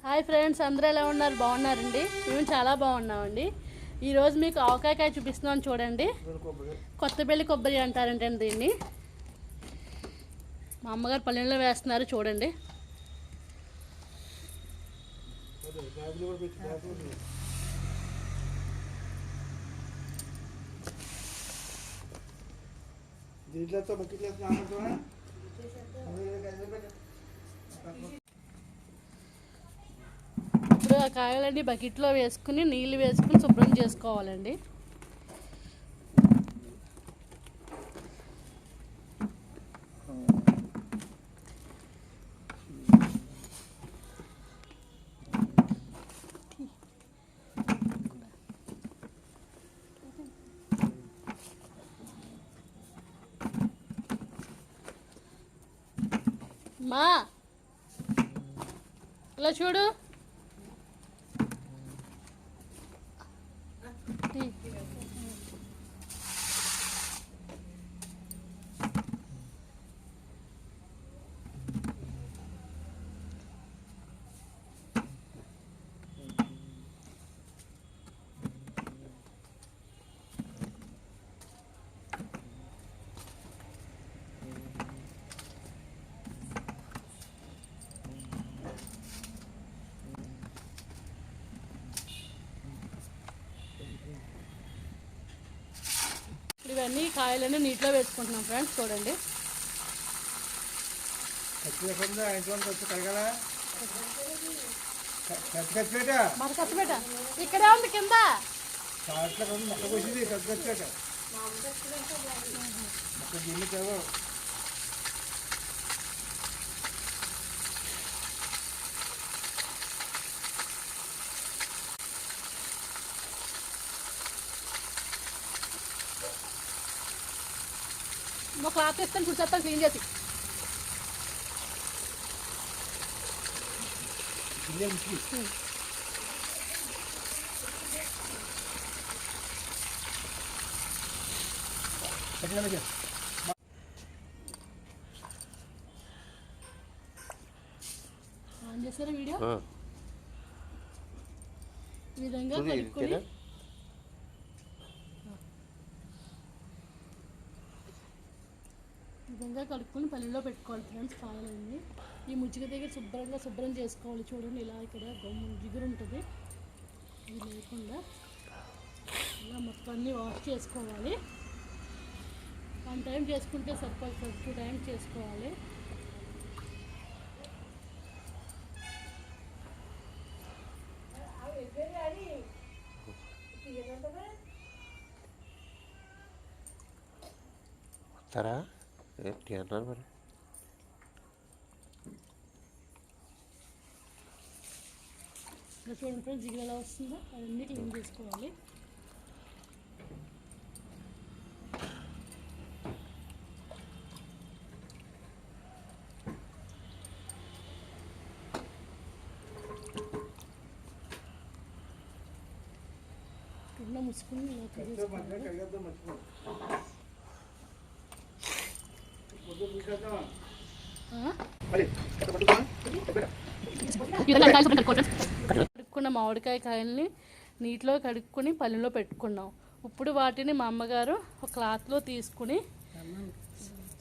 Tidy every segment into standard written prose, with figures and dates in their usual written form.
Hi friends, అందరూ ఎలా ఉన్నారు? బాగున్నారండి? మేము చాలా బాగున్నామండి. ఈరోజు మీకు ఆవకాయ చూపిస్తున్నాను చూడండి. కొత్తపల్లి కొబ్బరి అంటారంటే దీన్ని మా అమ్మగారు పల్లెల్లో వేస్తున్నారు చూడండి. ఇప్పుడు ఆ కాయలన్నీ బకెట్లో వేసుకుని నీళ్ళు వేసుకుని శుభ్రం చేసుకోవాలండి. మా ఇలా చూడు, ఇవన్నీ కాయలన్నీ నీటిలో వేసుకుంటున్నాం ఫ్రెండ్స్ చూడండి. మరి కత్తిపేట ఇక్కడే ఉంది కింద. మా క్లాత్ ఇస్తాను కూర్చొస్తాను క్లీన్ చేసి. ఆన్ చేస్తారా వీడియో? ఈ విధంగా కలుపుకొని పల్లెల్లో పెట్టుకోవాలి ఫ్రెండ్స్. కావాలండి ఈ ముజ్జిగ దగ్గర శుభ్రం చేసుకోవాలి చూడండి. ఇలా ఇక్కడ జిగురు ఉంటుంది, ఇది లేకుండా ఇలా మొత్తం అన్నీ వాష్ చేసుకోవాలి. 1 టైం చేసుకుంటే సరిపోతుంది, 2 టైమ్స్ చేసుకోవాలి. మరి చూడండి ఫ్రెండ్స్, జిగురు ఎలా వస్తుందో అవన్నీ క్లీన్ చేసుకోవాలి. ముసుకుని ఇలా కడుక్కున్న మామిడికాయ కాయల్ని నీటిలో కడుక్కొని పల్లెలో పెట్టుకున్నాం. ఇప్పుడు వాటిని మా అమ్మగారు ఒక క్లాత్లో తీసుకుని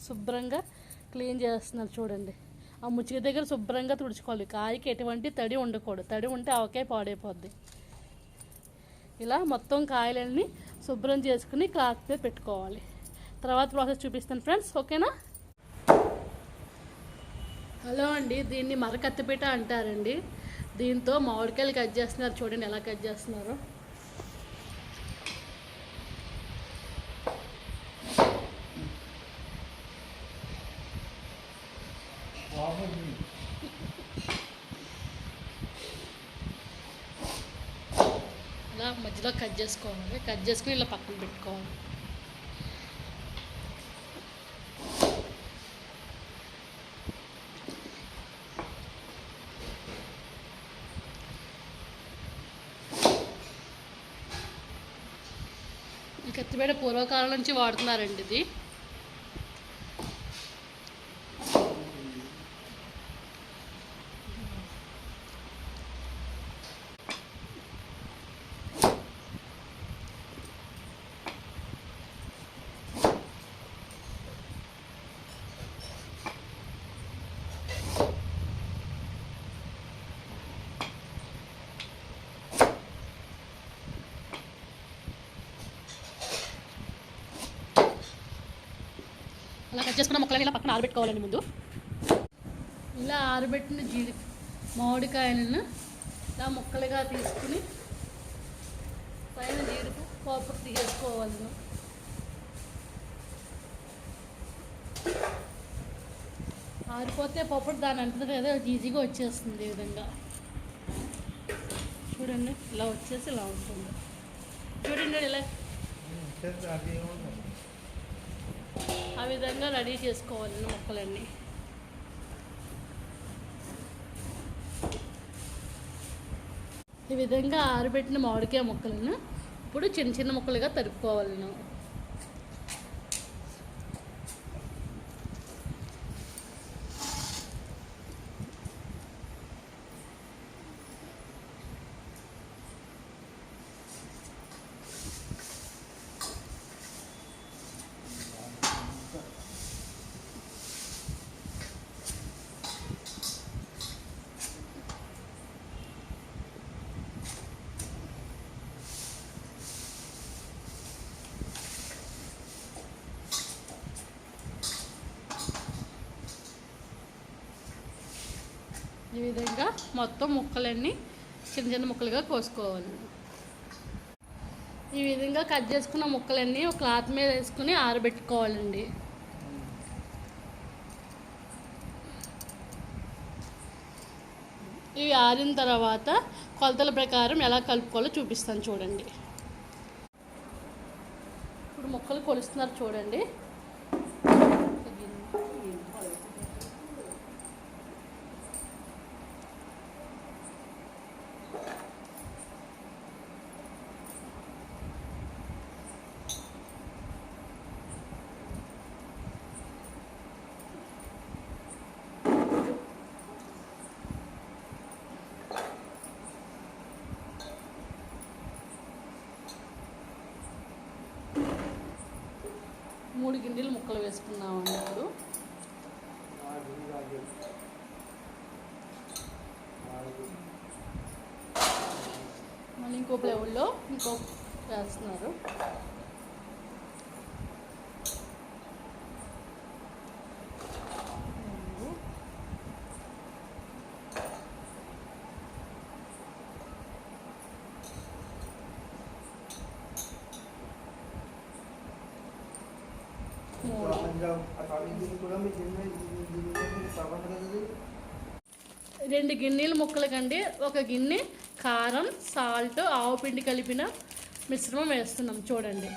శుభ్రంగా క్లీన్ చేస్తున్నారు చూడండి. ఆ ముచ్చిక దగ్గర శుభ్రంగా తుడుచుకోవాలి. కాయకి ఎటువంటి తడి ఉండకూడదు, తడి ఉంటే ఆవకాయ పాడైపోద్ది. ఇలా మొత్తం కాయలన్నీ శుభ్రం చేసుకుని క్లాత్ మీద పెట్టుకోవాలి. తర్వాత ప్రాసెస్ చూపిస్తాను ఫ్రెండ్స్, ఓకేనా? హలో అండి, దీన్ని మరకత్తిపీట అంటారండి. దీంతో మామిడికాయలు కట్ చేస్తున్నారు చూడండి, ఎలా కట్ చేస్తున్నారో. ఇలా మధ్యలో కట్ చేసుకోవాలి, కట్ చేసుకుని ఇలా పక్కన పెట్టుకోవాలి. ఈ కత్తిపేట పూర్వకాలం నుంచి వాడుతున్నారండి ఇది. చేసుకున్న మొక్కలని ఇలా పక్కన ఆరబెట్టుకోవాలండి. ముందు ఇలా ఆరబెట్టిన మామిడికాయలను ఇలా ముక్కలుగా తీసుకుని పైన జీడిపప్పు పప్పు తీసుకోవాలి. ఆరిపోతే పప్పు దాని అంటుంది కదా ఈజీగా వచ్చేస్తుంది. ఈ విధంగా చూడండి, ఇలా వచ్చేసి ఇలా ఉంటుంది. చూడండి ఇలా ఆ విధంగా రెడీ చేసుకోవాలి మొక్కలన్నీ. ఈ విధంగా ఆరబెట్టిన మామిడికాయ ముక్కలను ఇప్పుడు చిన్న చిన్న ముక్కలుగా తరుపుకోవాలను. ఈ విధంగా మొత్తం ముక్కలన్నీ చిన్న చిన్న ముక్కలుగా కోసుకోవాలి. ఈ విధంగా కట్ చేసుకున్న ముక్కలన్నీ ఒక క్లాత్ మీద వేసుకుని ఆరబెట్టుకోవాలండి. ఇవి ఆరిన తర్వాత కొలతల ప్రకారం ఎలా కలుపుకోవాలో చూపిస్తాను చూడండి. ఇప్పుడు ముక్కలు కొలుస్తున్నారు చూడండి. మూడు గిన్నెలు ముక్కలు వేసుకున్నామండి. ఇప్పుడు మళ్ళీ ఇంకో ఫ్లేవర్లో ఇంకో వేస్తున్నారు. రెండు గిన్నెల ముక్కలకండి ఒక గిన్నె కారం, సాల్ట్, ఆవు పిండి కలిపిన మిశ్రమం వేస్తున్నాం చూడండి.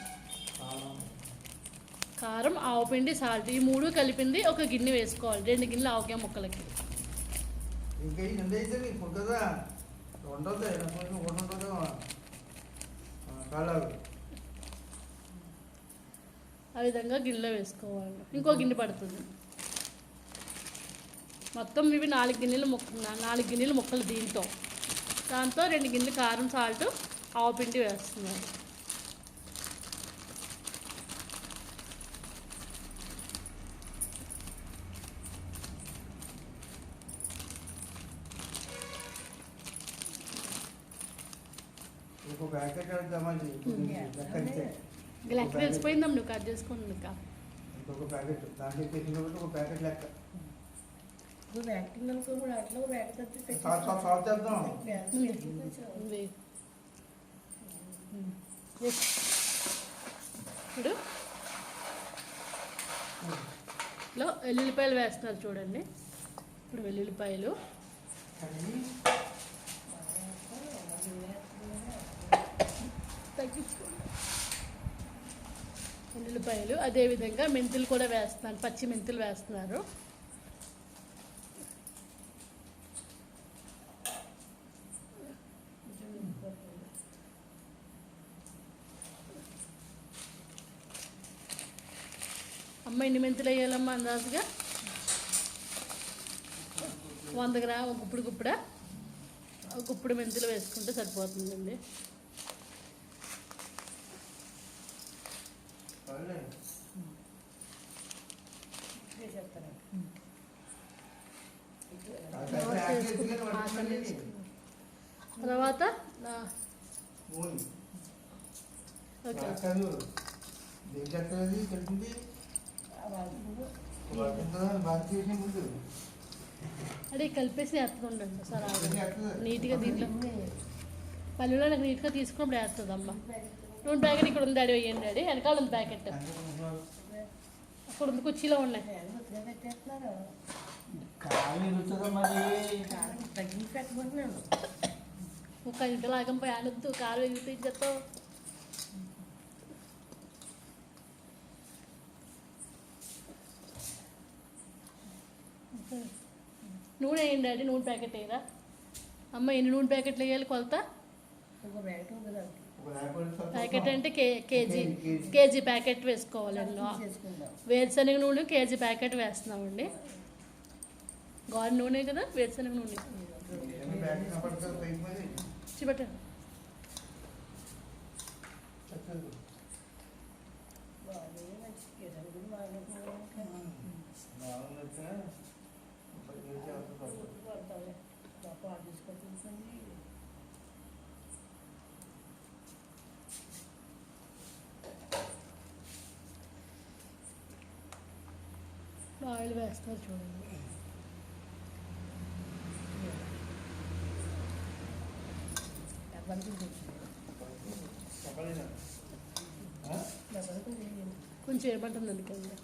కారం, ఆవు పిండి, సాల్ట్ ఈ మూడు కలిపింది ఒక గిన్నె వేసుకోవాలి. రెండు గిన్నెలు ఆవకాయ ముక్కలకి. ఆ విధంగా గిన్నెలో వేసుకోవాలి. ఇంకో గిన్నె పడుతుంది. మొత్తం ఇవి 4 గిన్నెలు ముక్కలు దీంతో. దాంతో 2 గిన్నెలు కారం, సాల్ట్, ఆవు పిండి వేస్తున్నారు. లెక్క తెలిసిపోయిందాం, నువ్వు కట్ చేసుకోండి. ఇంకొక ప్యాకెట్ దాంట్లో పెట్టిన ఒక ప్యాకెట్ లెక్క ఇప్పుడు వెల్లుల్లిపాయలు వేస్తున్నారు చూడండి. ఇప్పుడు వెల్లుల్లిపాయలు ఉల్లిపాయలు అదేవిధంగా మెంతులు కూడా వేస్తున్నారు. పచ్చి మెంతులు వేస్తున్నారు. అమ్మ ఎన్ని మెంతులు వేయాలమ్మా? అందాజుగా 100 గ్రాములు గుప్పుడు మెంతులు వేసుకుంటే సరిపోతుందండి. తర్వాత బాగా చేసే ముందు అంటే కలిపేసి వేస్తుండండి సార్ కలిపేసి వేస్తుందా? నీట్గా దీంట్లో పల్లెలో నాకు నీట్గా తీసుకున్నప్పుడు వేస్తుంది అమ్మ. నూనె ప్యాకెట్ ఇక్కడ ఉంది డాడీ, వేయండి డాడీ, వెనకాల ఉంది ప్యాకెట్, అక్కడ ఉంది కుర్చీలో ఉన్నాయి. కాలు ఇరుగుతుందా మరి ఒక ఇంత లాగం పోయి అనొద్దు, కారు ఎగుతూ ఇచ్చేస్తావు. నూనె వేయండి డాడీ, నూనె ప్యాకెట్ వేయరా అమ్మ. ఎన్ని నూనె ప్యాకెట్లు వేయాలి కొలత? ప్యాకెట్ అంటే కేజీ ప్యాకెట్ వేసుకోవాలండి. వేరుశనగ నూనె కేజీ ప్యాకెట్ వేస్తున్నామండి. గాలి నూనె కదా, వేరుశనగ నూనె చూపెట్ట. ఆయిల్ వేస్తారు చూడండి. కొంచెం ఏమంటుంది అనుకోండి.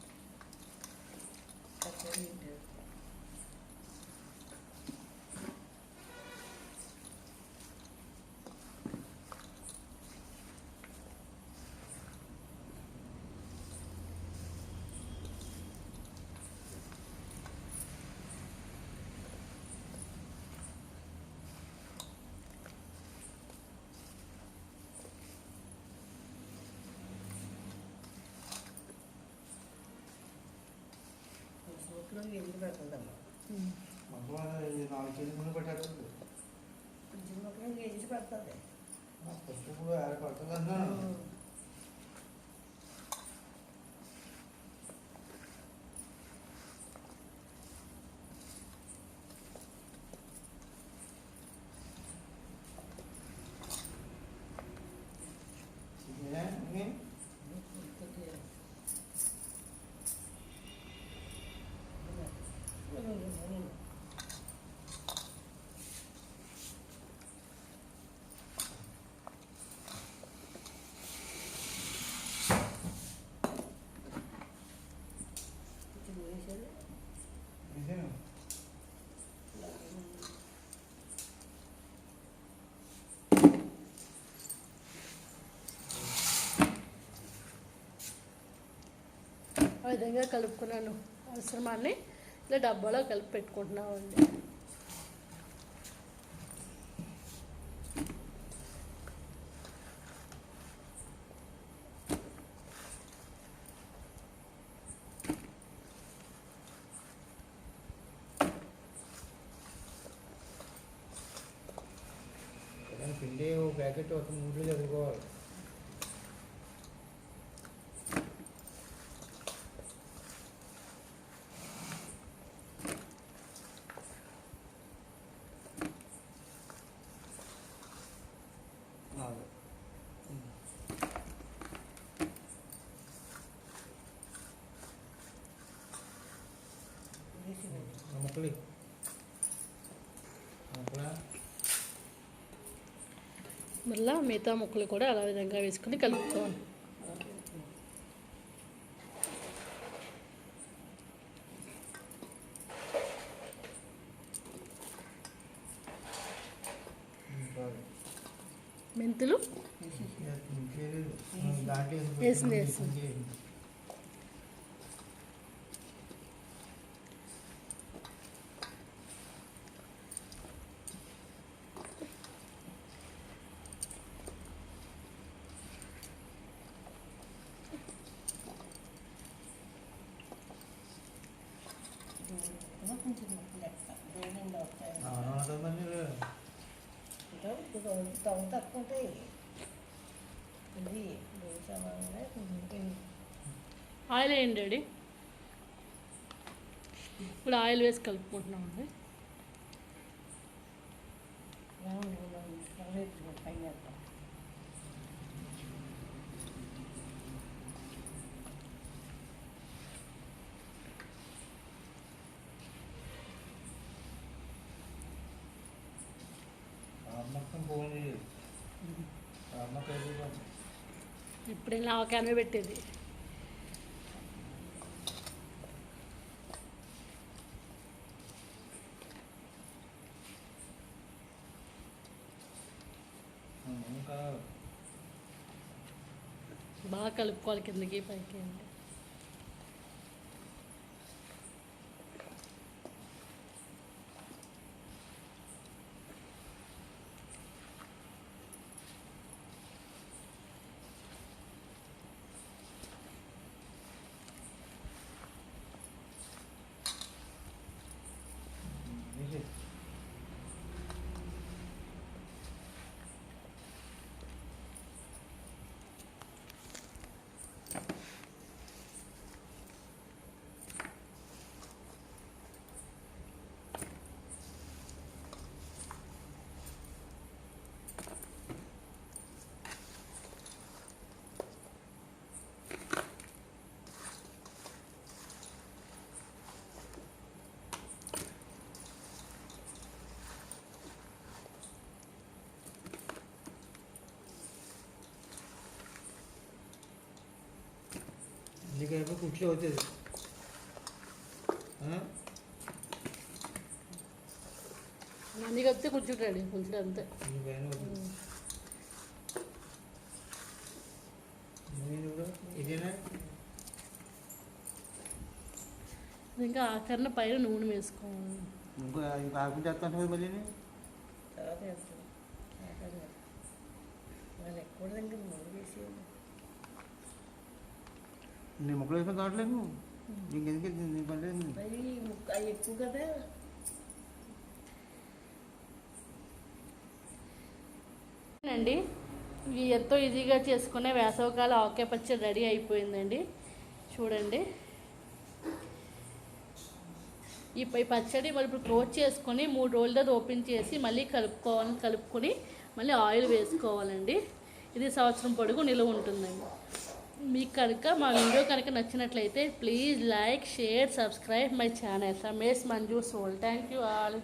ఎందుకు పెడుతుందమ్మా? 4 కేజీల ముందు పెట్టేస్తుంది. చిన్న మొక్కలు కేజీ పెడుతుంది. ఫస్ట్ పడుతుంది అన్నాను. ఆ విధంగా కలుపుకున్నాను. అవసరమాన్ని ఇలా డబ్బాలో కలిపి పెట్టుకుంటున్నామండి. పిండి ఒక ప్యాకెట్ ఒక 3 చదువుకోవాలి. ముక్కలు మళ్ళీ మిగతా ముక్కలు కూడా అలా విధంగా వేసుకుని కలుపుకోవాలి. మెంతులు వేసింది. తక్కువ ఉంటాయి. ఇది ఆయిల్ వేయండి డాడీ. ఇప్పుడు ఆయిల్ వేసి కలుపుకుంటున్నామండి. పైన మొత్తం పోయింది అమ్మకి అయిపోయింది. ఇప్పుడే ఆవకాయమే పెట్టేది. ఇంకా బాగా కలుపుకోవాలి కిందకి పైకి అండి. ఇది నీకు కుర్చీ అవుతుంది. అన్నీ కలిపితే కూర్చుంటాడు కొంచెం అంతే. ఇదేనా ఇంకా ఆఖరణ పైన నూనె వేసుకోవాలి. ఇంకో ఆకు చేస్తాను మళ్ళీ తర్వాత వేస్తాను. వాళ్ళు ఎక్కువ దగ్గర ముందు వేసి నేను మొక్కలు వేసుకొని కావట్లేదు. ఇంకెందుకు పర్లేదు. మరి ముక్క ఎక్కువ కదా. అండి ఇవి ఎంతో ఈజీగా చేసుకునే వేసవకాల ఆవకాయ పచ్చడి రెడీ అయిపోయిందండి. చూడండి ఈ పచ్చడి మరి ఇప్పుడు క్లోజ్ చేసుకొని 3 రోజుల తర్వాత ఓపెన్ చేసి మళ్ళీ కలుపుకొని మళ్ళీ ఆయిల్ వేసుకోవాలండి. ఇది సంవత్సరం పొడుగు నిలువ ఉంటుందండి. మీకు కనుక మా వీడియో కనుక నచ్చినట్లయితే please like, share, subscribe my channel Ramesh Manju సోల్. Thank you all.